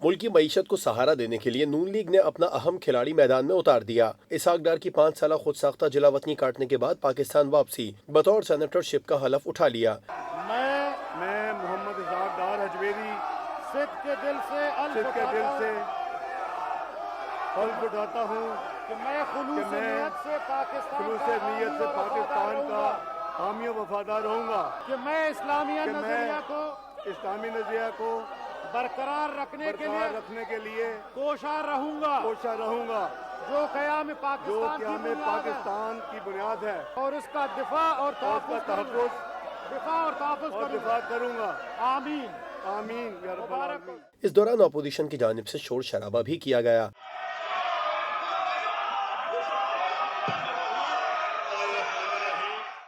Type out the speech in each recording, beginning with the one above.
मुल्की मईशत को सहारा देने के लिए नून लीग ने अपना अहम खिलाड़ी मैदान में उतार दिया। इसहाक डार की 5 साल खुद साख्ता जिला वतनी काटने के बाद पाकिस्तान वापसी, बतौर सेनेटरशिप का हलफ उठा लिया। मैं मोहम्मद इसहाक डार हजवेरी सिद्ध के दिल से हल्फ उठाता हूँ कि मैं खुलूस नीयत से पाकिस्तान का हामी वफादार रहूँगा, कि मैं इस्लामी नजरिया को बरकरार रखने के लिए कोशा रहूँगा जो क़याम पाकिस्तान की बुनियाद है, और उसका दिफा और तहफ़्फ़ुज़ करूँगा। आमीन आमीन या रब्बल आलमीन। इस दौरान अपोजिशन की जानिब से शोर शराबा भी किया गया।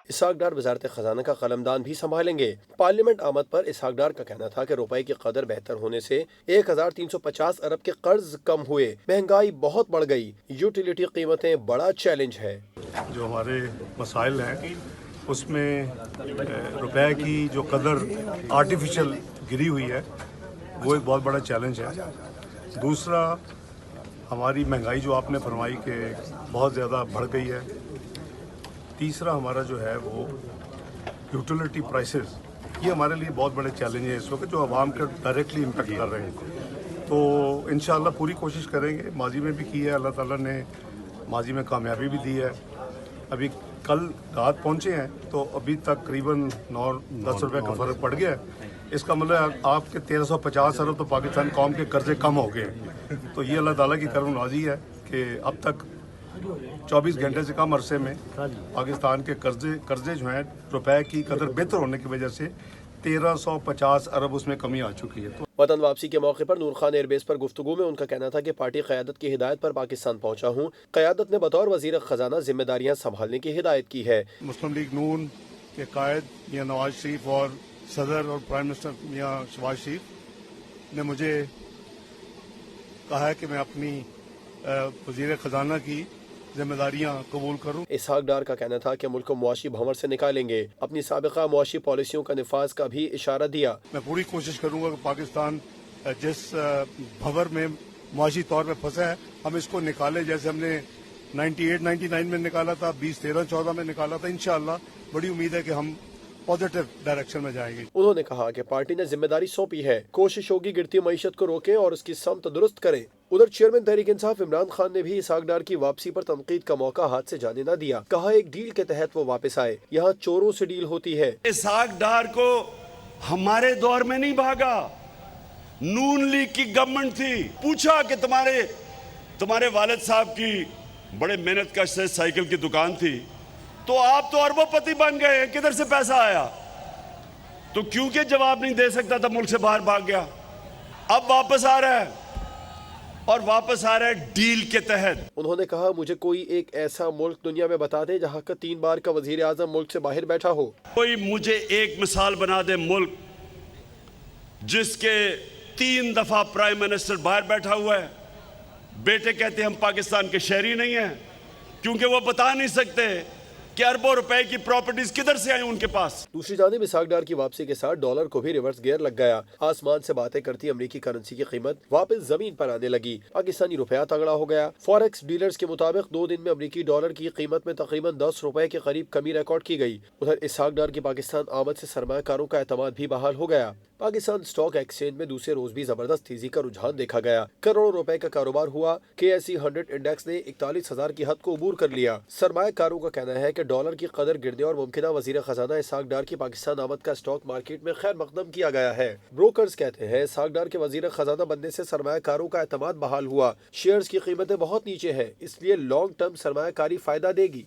इसहाक डार वज़ारत ख़ज़ाना का कलमदान भी संभालेंगे। पार्लियामेंट आमद पर इसहाक डार का कहना था कि रुपए की कदर बेहतर होने से 1350 अरब के कर्ज कम हुए, महंगाई बहुत बढ़ गई, यूटिलिटी कीमतें बड़ा चैलेंज है। जो हमारे मसाइल हैं उसमें रुपए की जो कदर आर्टिफिशियल गिरी हुई है वो एक बहुत बड़ा चैलेंज है। दूसरा, हमारी महंगाई जो आपने फरमाई कि बहुत ज़्यादा बढ़ गई है। तीसरा हमारा जो है वो यूटिलिटी प्राइसेस, ये हमारे लिए बहुत बड़े चैलेंज है इस वक्त, जो आवाम को डायरेक्टली इम्पेक्ट कर रहे हैं। तो इंशाअल्लाह पूरी कोशिश करेंगे, माजी में भी की है, अल्लाह ताला ने माजी में कामयाबी भी दी है। अभी कल रात पहुंचे हैं तो अभी तक करीबन 9-10 रुपए का फ़र्क पड़ गया है। इसका मतलब आपके 1350 अरब तो पाकिस्तान कौम के कर्जे कम हो गए हैं। तो ये अल्लाह ताला की करम नवाज़ी है कि अब तक 24 घंटे से कम अरसे में पाकिस्तान के कर्जे जो हैं रुपए की कदर बेहतर होने की वजह से 1350 अरब उसमें कमी आ चुकी है। वतन वापसी के मौके पर नूर खान एयरबेस पर गुफ्तगू में उनका कहना था कि पार्टी क़यादत की हिदायत पर पाकिस्तान पहुंचा हूं। क़यादत ने बतौर वज़ीर ख़ज़ाना जिम्मेदारियां संभालने की हिदायत की है। मुस्लिम लीग नून के कायद मियां नवाज शरीफ और सदर और प्राइम मिनिस्टर मियां शहबाज शरीफ ने मुझे कहा है कि मैं अपनी वज़ीर ख़ज़ाना की जिम्मेदारियां कबूल करूं। इसहाक डार का कहना था कि मुल्क को मुआशी भंवर से निकालेंगे। अपनी साबिक़ा मुआशी पॉलिसियों का निफाज का भी इशारा दिया। मैं पूरी कोशिश करूंगा कि पाकिस्तान जिस भंवर में मुआशी तौर पर फंसा है हम इसको निकाले, जैसे हमने 98-99 में निकाला था, 2013-14 में निकाला था। इंशाअल्लाह बड़ी उम्मीद है कि हम पॉजिटिव डायरेक्शन में जाएंगे। उन्होंने कहा कि पार्टी ने जिम्मेदारी सौंपी है, कोशिश होगी गिरती मईशत को रोके और उसकी समत दुरुस्त करें। उधर चेयरमैन तहरीक इंसाफ इमरान खान ने भी इसहाक डार की वापसी पर तनकीद का मौका हाथ से जाने न दिया। कहा एक डील के तहत वो वापस आए, यहाँ चोरों से डील होती है। इसहाक डार को हमारे दौर में नहीं भागा, नून लीग की गवर्नमेंट थी। पूछा कि तुम्हारे वालिद साहब की बड़े मेहनत कश से साइकिल की दुकान थी, तो आप तो अरबोपति बन गए, किधर से पैसा आया? तो क्योंकि जवाब नहीं दे सकता था मुल्क से बाहर भाग गया। अब वापस आ रहा है और वापस आ रहा है डील के तहत। उन्होंने कहा मुझे कोई एक ऐसा मुल्क दुनिया में बता दे जहाँ का 3 बार का वजीर आजम मुल्क से बाहर बैठा हो। कोई मुझे एक मिसाल बना दे मुल्क जिसके 3 दफा प्राइम मिनिस्टर बाहर बैठा हुआ है। बेटे कहते हम पाकिस्तान के शहरी नहीं हैं क्योंकि वो बता नहीं सकते कि अरबों रुपए की प्रॉपर्टीज किधर से आई उनके पास। दूसरी जानिब इसहाक डार की वापसी के साथ डॉलर को भी रिवर्स गियर लग गया। आसमान से बातें करती अमेरिकी करेंसी की कीमत वापस जमीन पर आने लगी। पाकिस्तानी रुपया तगड़ा हो गया। फॉरेक्स डीलर्स के मुताबिक 2 दिन में अमेरिकी डॉलर की कीमत में तकरीबन 10 रुपए के करीब कमी रिकॉर्ड की गई। उधर इसहाक डार की पाकिस्तान आमद से सरमायाकारों का एतमाद भी बहाल हो गया। पाकिस्तान स्टॉक एक्सचेंज में दूसरे रोज भी जबरदस्त तेजी का रुझान देखा गया। करोड़ों रुपए का कारोबार हुआ। KSE 100 इंडेक्स ने 41,000 की हद को अबूर कर लिया। सरमायाकारों का कहना है कि डॉलर की कदर गिरने और मुमकिन वजीर खजाना इसहाक डार की पाकिस्तान आमद का स्टॉक मार्केट में खैर मकदम किया गया है। ब्रोकर्स कहते हैं इसहाक डार के वजीर खजाना बनने से सरमायाकारों का एतमाद बहाल हुआ। शेयर्स की कीमतें बहुत नीचे हैं, इसलिए लॉन्ग टर्म सरमायाकारी फायदा देगी।